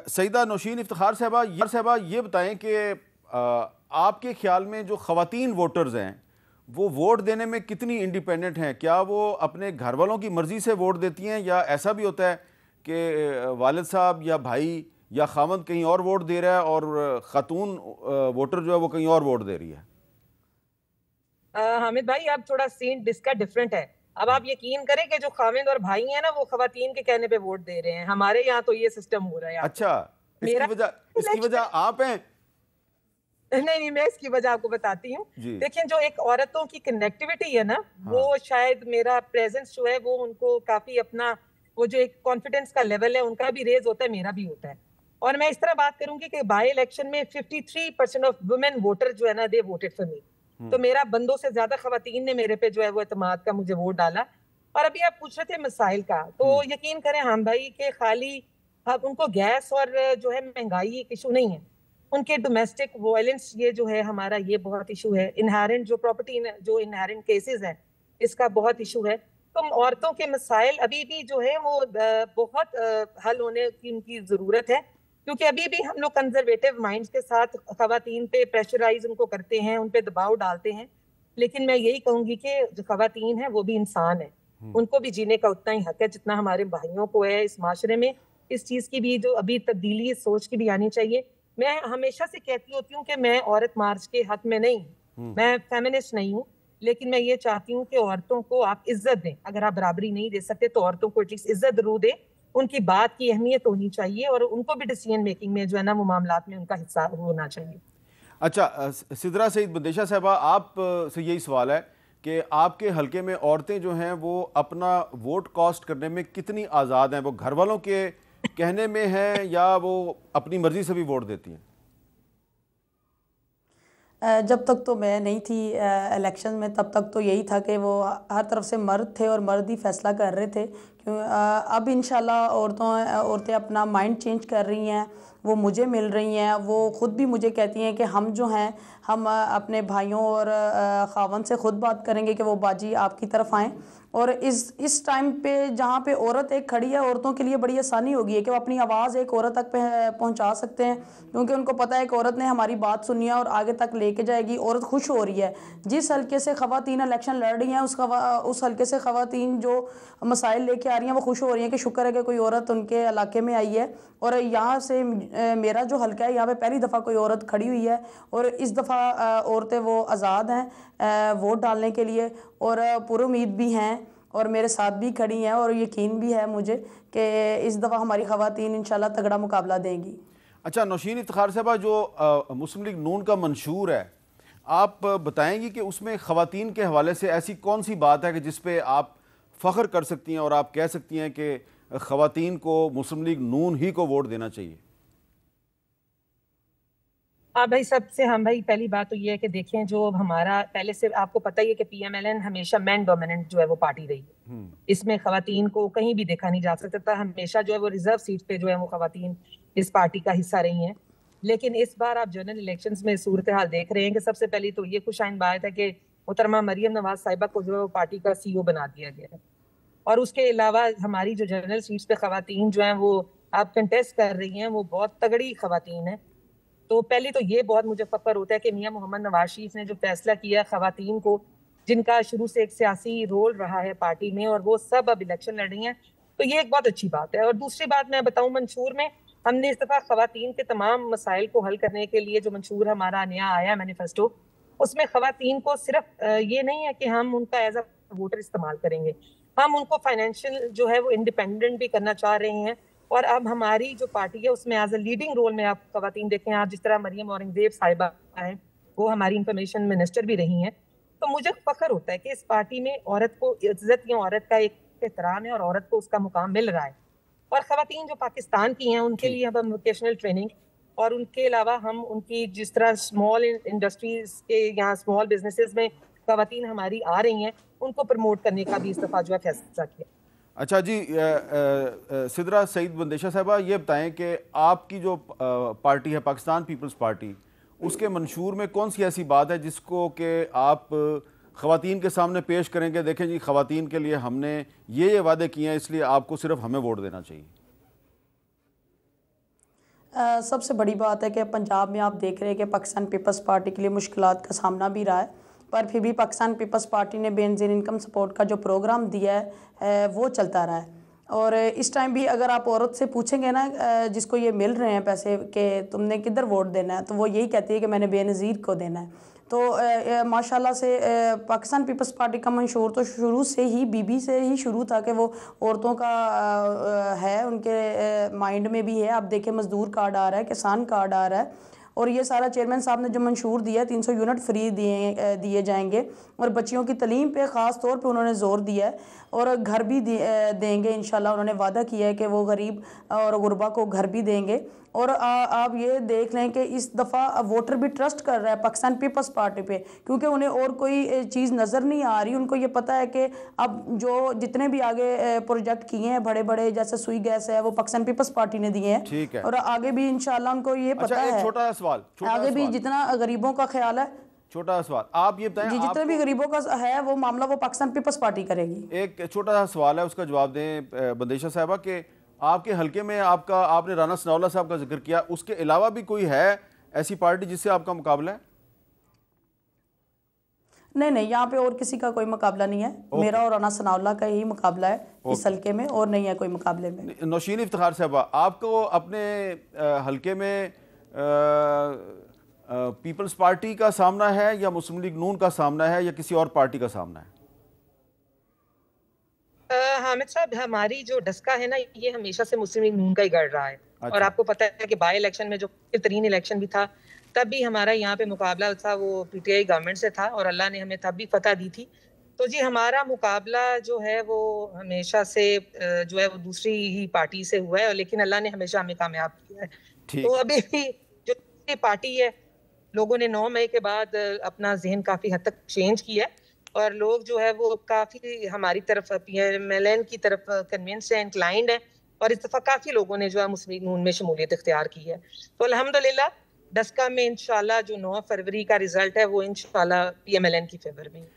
سیدہ نوشین افتخار صاحبہ یہ بتائیں کہ آپ کے خیال میں جو خواتین ووٹرز ہیں وہ ووٹ دینے میں کتنی انڈیپینڈنٹ ہیں؟ کیا وہ اپنے گھر والوں کی مرضی سے ووٹ دیتی ہیں یا ایسا بھی ہوتا ہے کہ والد صاحب یا بھائی یا خاوند کہیں اور ووٹ دے رہا ہے اور خاتون ووٹر جو ہے وہ کہیں اور ووٹ دے رہی ہے؟ حامد بھائی اب تھوڑا سین ڈس کا ڈفرنٹ ہے. اب آپ یقین کریں کہ جو خاوند اور بھائی ہیں نا وہ خواتین کے کہنے پہ ووٹ دے رہے ہیں. ہمارے یہاں تو یہ سسٹم ہو رہا ہے. اچھا، اس کی وجہ آپ ہیں؟ نہیں میں اس کی وجہ آپ کو بتاتی ہوں. دیکھیں جو ایک عورتوں کی کنیکٹیوٹی ہے نا وہ شاید میرا پریزنس جو ہے وہ ان کو کافی اپنا وہ جو ایک کانفیڈنس کا لیول ہے ان کا بھی ریز ہوتا ہے، میرا بھی ہوتا ہے. اور میں اس طرح بات کروں گی کہ بائی الیکشن میں 53% آف وومن ووٹر جو ہے نا دے ووٹڈ فار می. تو میرا بندوں سے زیادہ خواتین نے میرے پہ جو ہے وہ اعتماد کا مجھے ووٹ ڈالا. اور ابھی آپ پوچھ رہے تھے مسائل کا، تو یقین کریں ہم بھائی کہ خالی ان کو گیس اور جو ہے مہنگائی ایک ایشو نہیں ہے، ان کے ڈومیسٹک وائلنس یہ جو ہے ہمارا یہ بہت ایشو ہے. انہیرنٹ جو پراپرٹی جو انہیرنٹ کیسز ہیں اس کا بہت ایشو ہے. تو عورتوں کے مسائل ابھی بھی جو ہے وہ بہت حل ہونے کی ان کی ضرورت ہے، کیونکہ ابھی بھی ہم لوگ کنزرویٹو مائنڈز کے ساتھ خواتین پہ پریشرائز ان کو کرتے ہیں، ان پہ دباؤ ڈالتے ہیں. لیکن میں یہی کہوں گی کہ جو خواتین ہیں وہ بھی انسان ہیں، ان کو بھی جینے کا اتنا ہی حق ہے جتنا ہمارے بھائیوں کو ہے. اس معاشرے میں اس چیز کی بھی جو ابھی تبدیلی سوچ کی بھی آنی چاہیے. میں ہمیشہ سے کہتی ہوتی ہوں کہ میں عورت مارچ کے حق میں نہیں ہوں، میں فیمنسٹ نہیں ہوں، لیکن میں یہ چاہتی ہوں کہ عورتوں کو آپ عزت دیں. اگر آپ برابری نہیں دے سکتے تو عورتوں کو ایٹ لیسٹ عزت ضرور دیں. ان کی بات کی اہمیت ہونی چاہیے اور ان کو بھی ڈیسیژن میکنگ میں جو ہے نا وہ معاملات میں ان کا حصہ ہونا چاہیے. اچھا سدرا سعید بندیشہ صاحبہ، آپ سے یہی سوال ہے کہ آپ کے حلقے میں عورتیں جو ہیں وہ اپنا ووٹ کاسٹ کرنے میں کتنی آزاد ہیں؟ وہ گھر والوں کے کہنے میں ہیں یا وہ اپنی مرضی سے بھی ووٹ دیتی ہیں؟ جب تک تو میں نہیں تھی الیکشن میں تب تک تو یہی تھا کہ وہ ہر طرف سے مرد تھے اور مرد ہی فیصلہ کر رہے تھے. اب انشاءاللہ عورتیں اپنا مائنڈ چینج کر رہی ہیں، وہ مجھے مل رہی ہیں، وہ خود بھی مجھے کہتی ہیں کہ ہم جو ہیں ہم اپنے بھائیوں اور خاوند سے خود بات کریں گے کہ وہ باجی آپ کی طرف آئیں. اور اس ٹائم پہ جہاں پہ عورت ایک کھڑی ہے عورتوں کے لیے بڑی آسانی ہوگی ہے کہ وہ اپنی آواز ایک عورت تک پہنچا سکتے ہیں، کیونکہ ان کو پتہ ہے کہ عورت نے ہماری بات سنی ہے اور آگے تک لے کے جائے گی. عورت خوش ہو رہی ہے جس حلقے سے خواتین الیکشن لڑ رہی ہیں، اس حلقے سے خواتین جو مسائل لے کے آ رہی ہیں وہ خوش ہو رہی ہیں کہ شکر ہے کہ کوئی عورت ان کے علاقے میں آئی ہے. اور یہاں سے میرا جو حلقہ ہے یہاں پہ پہلی دفعہ کوئی عورت کھڑی ہوئی ہے اور اس دفعہ عورتیں وہ آزاد ہیں ووٹ ڈالنے کے لیے اور پر امید بھی ہیں اور میرے ساتھ بھی کھڑی ہیں اور یقین بھی ہے مجھے کہ اس دفعہ ہماری خواتین انشاءاللہ تگڑا مقابلہ دیں گی. اچھا نوشین افتخار صاحبہ، جو مسلم لیگ نون کا منشور ہے آپ بتائیں گی کہ اس میں خواتین کے حوالے سے ایسی کون سی بات ہے کہ جس پہ آپ فخر کر سکتی ہیں اور آپ کہہ سکتی ہیں کہ خواتین کو مسلم لیگ نون ہی کو ووٹ دینا چاہیے؟ بھائی سب سے ہم بھائی پہلی بات تو یہ ہے کہ دیکھیں جو ہمارا پہلے سے آپ کو پتہ ہی ہے کہ پی ایم ایل این ہمیشہ مین ڈومیننٹ جو ہے وہ پارٹی رہی ہے. اس میں خواتین کو کہیں بھی دیکھا نہیں جا سکتا تھا، ہمیشہ جو ہے وہ ریزرو سیٹ پہ جو ہے وہ خواتین اس پارٹی کا حصہ رہی ہیں. لیکن اس بار آپ جنرل الیکشنز میں صورتحال دیکھ رہے ہیں کہ سب سے پہلی تو یہ خوش آئند بات ہے کہ محترمہ مریم نواز صاحبہ کو جو ہے وہ پارٹی کا سی او بنا دیا گیا ہے. اور اس کے علاوہ ہماری جو جنرل سیٹس پہ خواتین جو ہیں وہ آپ کنٹیسٹ کر رہی ہیں وہ بہت تگڑی خواتین ہیں. تو پہلی تو یہ بہت مجھے فخر ہوتا ہے کہ میاں محمد نواز شریف نے جو فیصلہ کیا خواتین کو جن کا شروع سے ایک سیاسی رول رہا ہے پارٹی میں اور وہ سب اب الیکشن لڑ رہی ہیں، تو یہ ایک بہت اچھی بات ہے. اور دوسری بات میں بتاؤں، منشور میں ہم نے اس دفعہ خواتین کے تمام مسائل کو حل کرنے کے لیے جو منشور ہمارا نیا آیا ہے مینیفیسٹو، اس میں خواتین کو صرف یہ نہیں ہے کہ ہم ان کا ایز اے ووٹر استعمال کریں گے، ہم ان کو فائنینشیل جو ہے وہ انڈیپینڈنٹ بھی کرنا چاہ رہے ہیں. اور اب ہماری جو پارٹی ہے اس میں ایز اے لیڈنگ رول میں آپ خواتین دیکھیں، آپ جس طرح مریم اورنگزیب صاحبہ ہیں وہ ہماری انفارمیشن منسٹر بھی رہی ہیں. تو مجھے فخر ہوتا ہے کہ اس پارٹی میں عورت کو عزت یا عورت کا ایک احترام ہے اور عورت کو اس کا مقام مل رہا ہے. اور خواتین جو پاکستان کی ہیں ان کے لیے ہم ووکیشنل ٹریننگ اور ان کے علاوہ ہم ان کی جس طرح اسمال انڈسٹریز کے یہاں اسمال بزنسز میں خواتین ہماری آ رہی ہیں ان کو پروموٹ کرنے کا بھی اس دفعہ جو ہے فیصلہ کیا. اچھا جی سدرا سعید بندیشہ صاحبہ، یہ بتائیں کہ آپ کی جو پارٹی ہے پاکستان پیپلز پارٹی، اس کے منشور میں کون سی ایسی بات ہے جس کو کہ آپ خواتین کے سامنے پیش کریں گے دیکھیں جی خواتین کے لیے ہم نے یہ وعدے کیے ہیں اس لیے آپ کو صرف ہمیں ووٹ دینا چاہیے؟ سب سے بڑی بات ہے کہ پنجاب میں آپ دیکھ رہے ہیں کہ پاکستان پیپلز پارٹی کے لیے مشکلات کا سامنا بھی رہا ہے، پر پھر بھی پاکستان پیپلز پارٹی نے بے نظیر انکم سپورٹ کا جو پروگرام دیا ہے وہ چلتا رہا ہے۔ اور اس ٹائم بھی اگر آپ عورت سے پوچھیں گے نا جس کو یہ مل رہے ہیں پیسے کہ تم نے کدھر ووٹ دینا ہے، تو وہ یہی کہتی ہے کہ میں نے بے نظیر کو دینا ہے۔ تو ماشاءاللہ سے پاکستان پیپلز پارٹی کا منشور تو شروع سے ہی بی بی سے ہی شروع تھا کہ وہ عورتوں کا ہے، ان کے مائنڈ میں بھی ہے۔ آپ دیکھیں مزدور کارڈ آ رہا ہے، کسان کارڈ آ رہا ہے، اور یہ سارا چیئرمین صاحب نے جو منشور دیا ہے 300 یونٹ فری دیے جائیں گے، اور بچیوں کی تعلیم پہ خاص طور پہ انہوں نے زور دیا ہے، اور گھر بھی دیں گے انشاءاللہ۔ انہوں نے وعدہ کیا ہے کہ وہ غریب اور غربا کو گھر بھی دیں گے۔ اور آپ یہ دیکھ لیں کہ اس دفعہ ووٹر بھی ٹرسٹ کر رہا ہے پاکستان پیپلز پارٹی پہ، کیونکہ انہیں اور کوئی چیز نظر نہیں آ رہی۔ ان کو یہ پتہ ہے کہ اب جو جتنے بھی آگے پروجیکٹ کیے ہیں بڑے بڑے، جیسے سوئی گیس ہے، وہ پاکستان پیپلز پارٹی نے دیے ٹھیک ہیں، ہے، اور آگے بھی انشاءاللہ ان کو یہ پتہ اچھا ایک ہے، چھوٹا سوال آگے بھی جتنا غریبوں کا خیال ہے، چھوٹا سوال آپ یہ بتائیں، جی جتنے بھی غریبوں کا ہے وہ معاملہ وہ پاکستان پیپلز پارٹی کرے گی۔ ایک چھوٹا سا سوال ہے، اس کا جواب دیں بندیشہ صاحبہ، کہ آپ کے حلقے میں آپ نے رانا ثناء اللہ صاحب کا ذکر کیا، اس کے علاوہ بھی کوئی ہے ایسی پارٹی جس سے آپ کا مقابلہ ہے؟ نہیں، یہاں پہ اور کسی کا کوئی مقابلہ نہیں ہے، میرا اور رانا ثناء اللہ کا ہی مقابلہ ہے اس حلقے میں، اور نہیں ہے کوئی مقابلے میں۔ نوشین افتخار صاحبہ، آپ کو اپنے حلقے میں پیپلز پارٹی کا سامنا ہے یا مسلم لیگ نون کا سامنا ہے یا کسی اور پارٹی کا سامنا ہے؟ حامد صاحب، ہماری جو ڈسکا ہے نا، یہ ہمیشہ سے مسلم لیگ نون کا ہی گڑ رہا ہے، اور آپ کو پتہ ہے کہ بائی الیکشن میں جو بہترین الیکشن بھی تھا، تب بھی ہمارا یہاں پہ مقابلہ تھا وہ پی ٹی آئی گورنمنٹ سے تھا، اور اللہ نے ہمیں تب بھی فتح دی تھی۔ تو جی ہمارا مقابلہ جو ہے وہ ہمیشہ سے جو ہے وہ دوسری ہی پارٹی سے ہوا ہے، لیکن اللہ نے ہمیشہ ہمیں کامیاب کیا ہے۔ تو ابھی بھی جو دوسری پارٹی ہے، لوگوں نے 9 مئی کے بعد اپنا ذہن کافی حد تک چینج کیا ہے، اور لوگ جو ہے وہ کافی ہماری طرف پی ایم ایل این کی طرف کنونس ہے، انکلائنڈ ہے، اور اس دفعہ کافی لوگوں نے جو ہے مسلم لیگ نون میں شمولیت اختیار کی ہے۔ تو الحمدللہ ڈسکا میں انشاءاللہ جو 9 فروری کا رزلٹ ہے وہ انشاءاللہ پی ایم ایل این کی فیور میں ہے۔